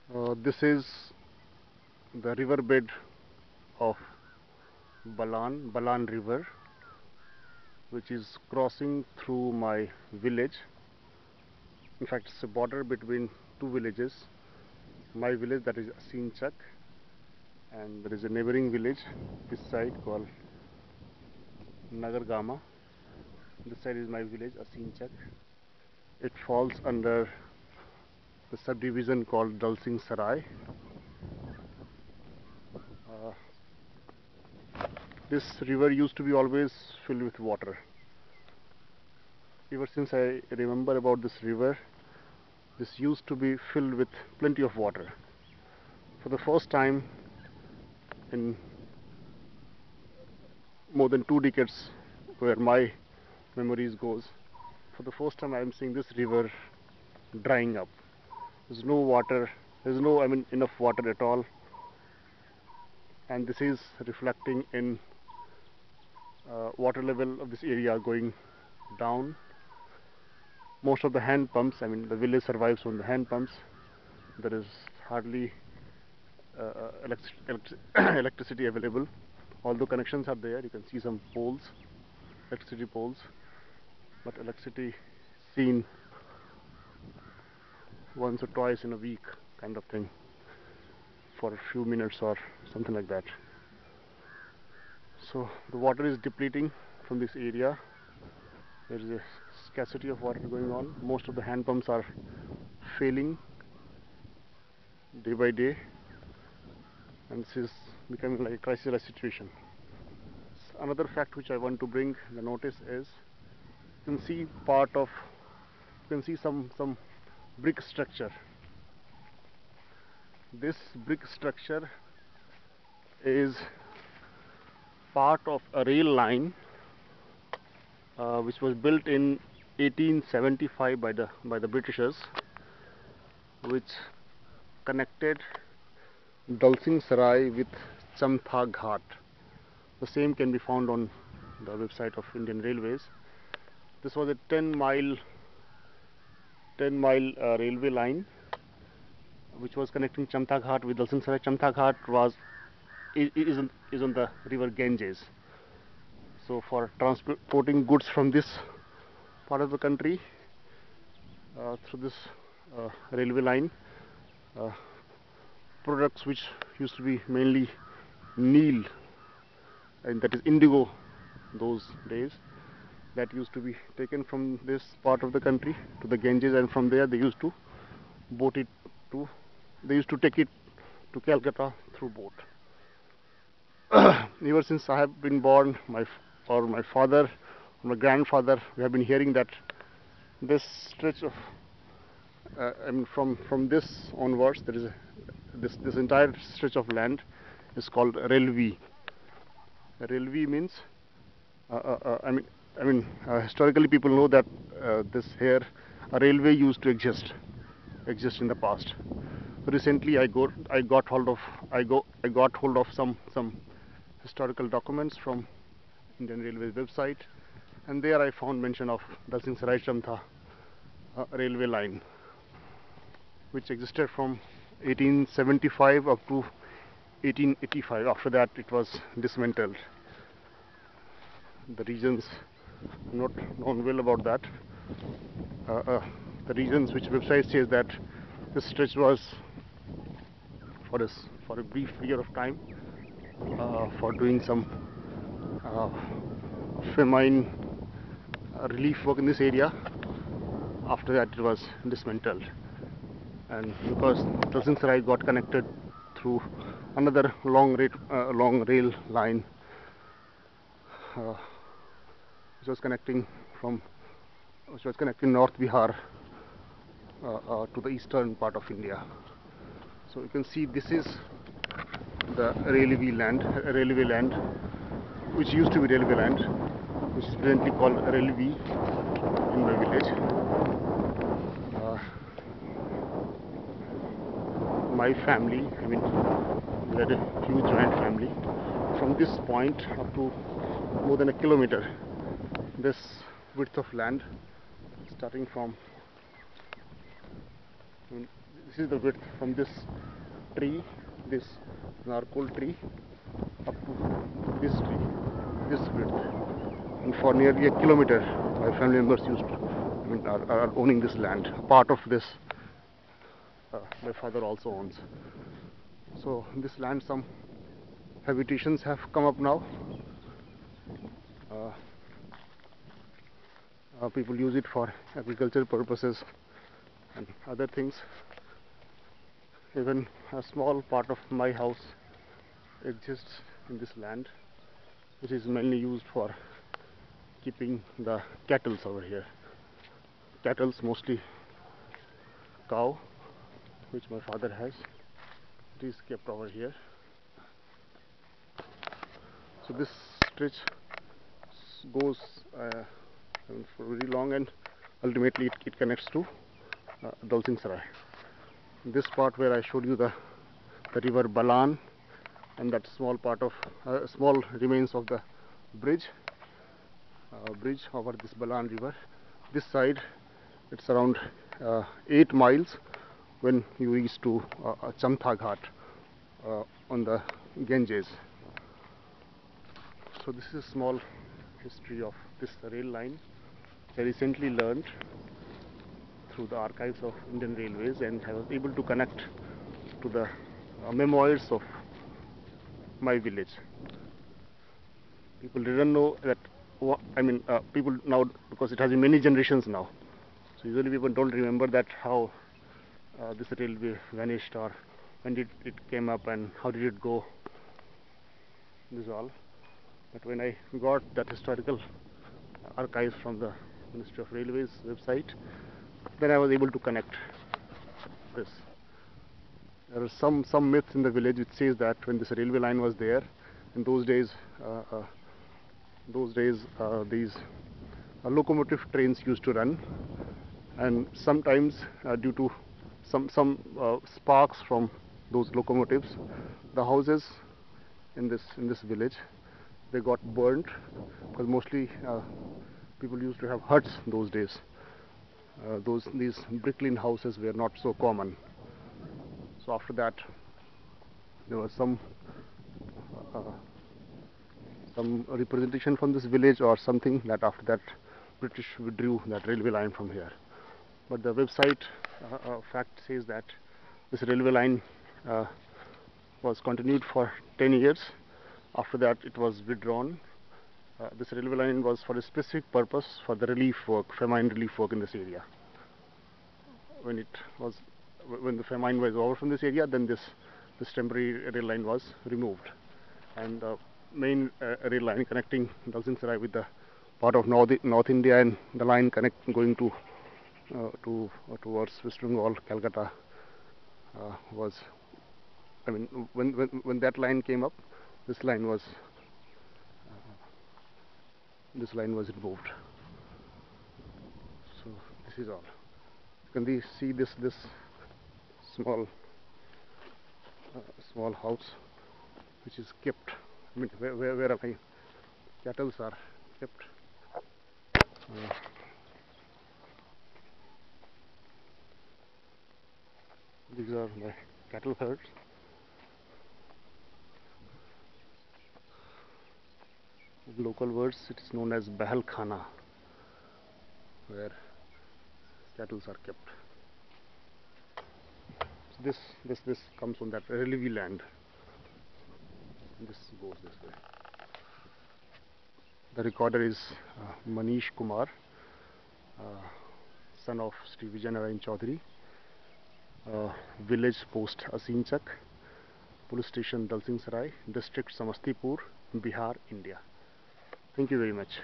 This is the riverbed of Balan River, which is crossing through my village. In fact, it's a border between two villages. My village, that is Dalsingsarai, and there is a neighboring village this side called Nagargama. This side is my village, Dalsingsarai. It falls under the subdivision called Dalsingsarai. This river used to be always filled with water. Ever since I remember about this river, this used to be filled with plenty of water. For the first time in more than 2 decades, where my memories goes, for the first time I am seeing this river drying up. There's no water, there's no enough water at all, and this is reflecting in water level of this area going down. Most of the hand pumps, the village survives on the hand pumps. There is hardly electricity available, although connections are there. You can see some poles, electricity poles, but electricity seen once or twice in a week kind of thing, for a few minutes or something like that. So the water is depleting from this area. There is a scarcity of water going on. Most of the hand pumps are failing day by day, and this is becoming like a crisis situation. Another fact which I want to bring the notice is, you can see some brick structure. This brick structure is part of a rail line which was built in 1875 by the Britishers, which connected Dalsingsarai with Chamtha Ghat. The same can be found on the website of Indian Railways. This was a 10-mile railway line which was connecting Chamtha Ghat with Dalsingsarai. Chamtha Ghat is on the river Ganges. So for transporting goods from this part of the country through this railway line, products which used to be mainly Neel, and that is indigo those days, that used to be taken from this part of the country to the Ganges, and from there they used to take it to Calcutta through boat. Ever since I have been born, my father, my grandfather, we have been hearing that this stretch of from this onwards, there is this entire stretch of land is called railway. Railway means historically people know that a railway used to exist in the past. Recently I got hold of some historical documents from Indian Railways website, and there I found mention of Dalsingsarai-Chamtha railway line, which existed from 1875 up to 1885. After that it was dismantled. The reasons I'm not known well about that. The reasons which website says that this stretch was for a brief period of time for doing some famine relief work in this area. After that it was dismantled, and because Dalsingsarai got connected through another long rail line which was connecting North Bihar to the eastern part of India. So you can see this is the railway land, which used to be railway land, which is presently called railway in my village. My family, we had a huge joint family. From this point up to more than a kilometer, this width of land, starting from this is the width from this tree, this narcol tree, up to this tree, this width. And for nearly a kilometer, my family members are owning this land. Part of this, my father also owns. So in this land, some habitations have come up now. People use it for agricultural purposes and other things. Even a small part of my house exists in this land, which is mainly used for keeping the cattle over here. Cattle, mostly cow, which my father has. It is kept over here. So this stretch goes for very long, and ultimately it connects to Dalsingsarai. This part where I showed you the river Balan, and that small part of small remains of the bridge over this Balan river. This side, it's around 8 miles when you reach to Chamtha Ghat on the Ganges. So this is a small history of this rail line. I recently learned through the archives of Indian Railways, and I was able to connect to the memoirs of my village. People didn't know that. People now, because it has been many generations now, so usually people don't remember that how this railway vanished, or when did it came up and how did it go. This is all. But when I got that historical archives from the Ministry of Railways website, then I was able to connect this. There are some myths in the village which says that when this railway line was there, in those days these locomotive trains used to run, and sometimes due to some sparks from those locomotives, the houses in this village, they got burnt, because mostly people used to have huts those days. These brick-lined houses were not so common. So after that, there was some representation from this village or something, that after that British withdrew that railway line from here. But the website fact says that this railway line was continued for 10 years. After that it was withdrawn. This railway line was for a specific purpose, for the relief work, famine relief work in this area. When the famine was over from this area, then this temporary rail line was removed, and the main rail line connecting Dalsingsarai with the part of North India, and the line going towards West Bengal, Calcutta, was, when that line came up, this line was removed. So this is all. You can see this small house which is kept, where my cattle are kept. These are my cattle herds. In local words, it is known as Bahal Khana, where cattle are kept. So this comes on that railway land. This goes this way. The recorder is Manish Kumar, son of Sri Chaudhary. Village post Asinchak, police station Dalsingsarai, district Samastipur, Bihar, India. Thank you very much.